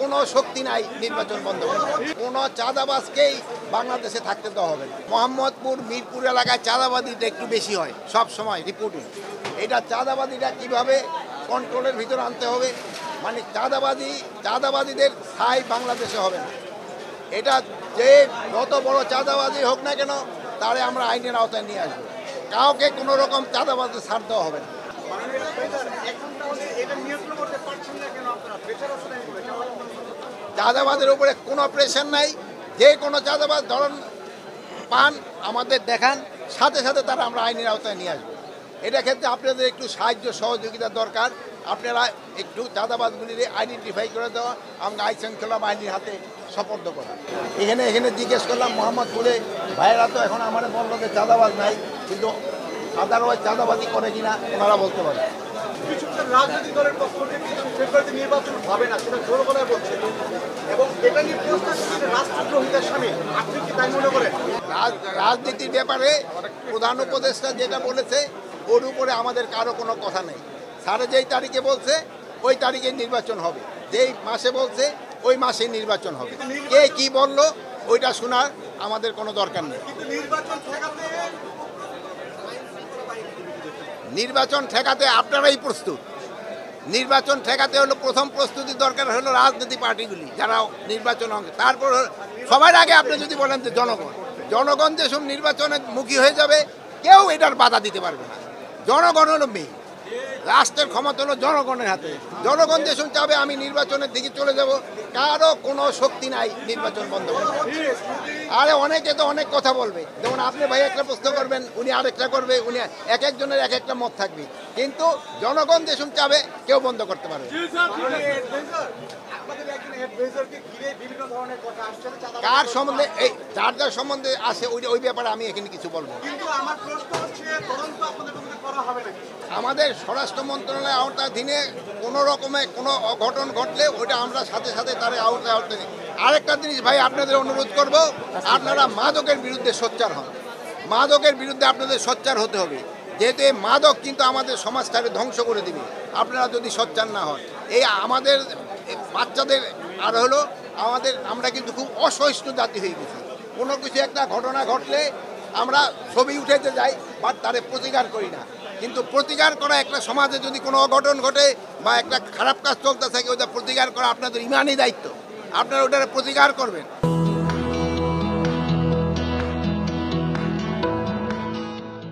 কোনো শক্তি নাই নির্বাচন বন্ধ করার। কোনো চাঁদাবাজকেই বাংলাদেশে থাকতে দেওয়া হবে না। মোহাম্মদপুর মিরপুর এলাকায় চাঁদাবাদিটা একটু বেশি হয় সব সময় রিপোর্টিং। এটা চাঁদাবাদিটা কিভাবে কন্ট্রোলের ভিতরে আনতে হবে, মানে চাঁদাবাদীদের স্থায়ী বাংলাদেশে হবে না। এটা যে যত বড় চাঁদাবাজি হোক না কেন তারে আমরা আইনের আওতায় নিয়ে আসবো। কাউকে কোনো রকম চাঁদাবাজি ছাড় দেওয়া হবে না। চাঁদাবাজের উপরে কোনো প্রেশার নাই। যে কোনো চাঁদাবাজ ধরন পান আমাদের দেখান, সাথে সাথে তারা আমরা আইনের আওতায় নিয়ে আসবো। এটা ক্ষেত্রে আপনাদের একটু সাহায্য সহযোগিতা দরকার। আপনারা একটু চাঁদাবাজগুলিকে আইডেন্টিফাই করে দেওয়া, আমরা আইন শৃঙ্খলা বাহিনীর হাতে সোপর্দ করা। এখানে জিজ্ঞেস করলাম মোহাম্মদপুরে ভাইয়েরা তো এখন আমার বললো যে চাঁদাবাজ নাই, কিন্তু আদারওয়াইজ চাঁদাবাজি করে কিনা ওনারা বলতে পারে। রাজনৈতিক দলের পক্ষ থেকে ফেব্রুয়ারিতে নির্বাচন হবে না সেটা জোর গলায় বলছে, এবং এটা নিয়ে রাষ্ট্রদ্রোহিতার সামিল। আপনি কি তাই মনে করেন? রাজনীতির ব্যাপারে প্রধান উপদেষ্টা যেটা বলেছে ওর উপরে আমাদের কারো কোনো কথা নেই। স্যারে যেই তারিখে বলছে ওই তারিখে নির্বাচন হবে, যেই মাসে বলছে ওই মাসে নির্বাচন হবে। কে কি বললো ওইটা শোনার আমাদের কোনো দরকার নেই। নির্বাচন ঠেকাতে আপনারাই প্রস্তুত। নির্বাচন ঠেকাতে হলো প্রথম প্রস্তুতি দরকার হলো রাজনৈতিক পার্টিগুলি যারা নির্বাচন অঙ্গ। তারপর সবার আগে আপনি যদি বলেন যে জনগণ যেসব নির্বাচনে মুখী হয়ে যাবে কেউ এটার বাধা দিতে পারবে না। জনগণ হলো মেয়ে, রাষ্ট্রের ক্ষমতা হলো জনগণের হাতে। জনগণ যেসব চাবে আমি নির্বাচনের দিকে চলে যাব, কারো কোনো শক্তি নাই নির্বাচন বন্ধ করবে। আরে অনেকে তো অনেক কথা বলবে, যেমন আপনি ভাই একটা প্রশ্ন করবেন, উনি আরেকটা করবে, উনি এক একজনের এক একটা মত থাকবে, কিন্তু জনগণ যেসব চাবে কেউ বন্ধ করতে পারবে। কার সম্বন্ধে এই যার যার সম্বন্ধে আসে ওই ব্যাপারে আমি এখানে কিছু বলবো। আমাদের স্বরাষ্ট্র মন্ত্রণালয়ের আওতাধীনে কোনো রকমের কোনো অঘটন ঘটলে ওইটা আমরা সাথে সাথে তার আওতায় নিই। আরেকটা জিনিস ভাই আপনাদের অনুরোধ করব, আপনারা মাদকের বিরুদ্ধে সোচ্চার হন। মাদকের বিরুদ্ধে আপনাদের সোচ্চার হতে হবে, যেহেতু এই মাদক কিন্তু আমাদের সমাজটাকে ধ্বংস করে দিবে আপনারা যদি সোচ্চার না হন। এই আমাদের বাচ্চাদের আর হলো আমরা কিন্তু খুব অসহিষ্ণু জাতি হয়ে গেছি। কোনো কিছু একটা ঘটনা ঘটলে আমরা ছবি উঠাইতে যাই, বাট তারে প্রতিকার করি না। কিন্তু প্রতিকার করা একটা সমাজে যদি কোনো অঘটন ঘটে বা একটা খারাপ কাজ চলতে থাকে ওটা প্রতিকার করা আপনাদের ইমানই দায়িত্ব। আপনারা ওটার প্রতিকার করবেন।